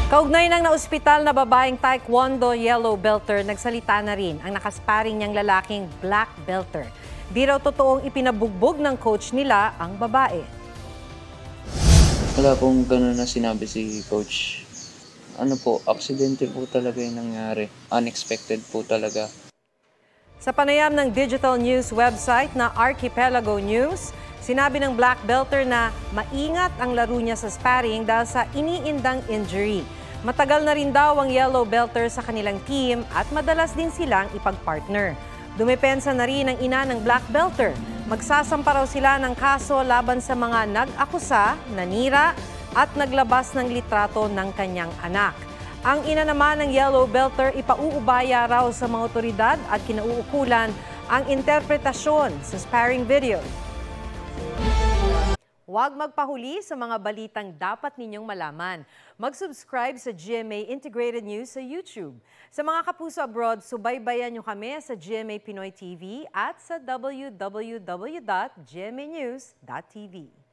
Kaugnay ng naospital na babaeng taekwondo yellow belter, nagsalita na rin ang nakasparing niyang lalaking black belter. Di raw totoong ipinabugbog ng coach nila ang babae. Wala pong gano'n na sinabi si coach. Ano po, aksidente po talaga yung nangyari. Unexpected po talaga. Sa panayam ng digital news website na Archipelago News, sinabi ng black belter na maingat ang laro niya sa sparring dahil sa iniindang injury. Matagal na rin daw ang yellow belter sa kanilang team at madalas din silang ipagpartner. Dumepensa na rin ang ina ng black belter. Magsasampa raw sila ng kaso laban sa mga nag-akusa, nanira at naglabas ng litrato ng kanyang anak. Ang ina naman ng yellow belter ipauubaya raw sa mga otoridad at kinauukulan ang interpretasyon sa sparring video. Huwag magpahuli sa mga balitang dapat ninyong malaman. Mag-subscribe sa GMA Integrated News sa YouTube. Sa mga kapuso abroad, subaybayan nyo kami sa GMA Pinoy TV at sa www.gmanews.tv.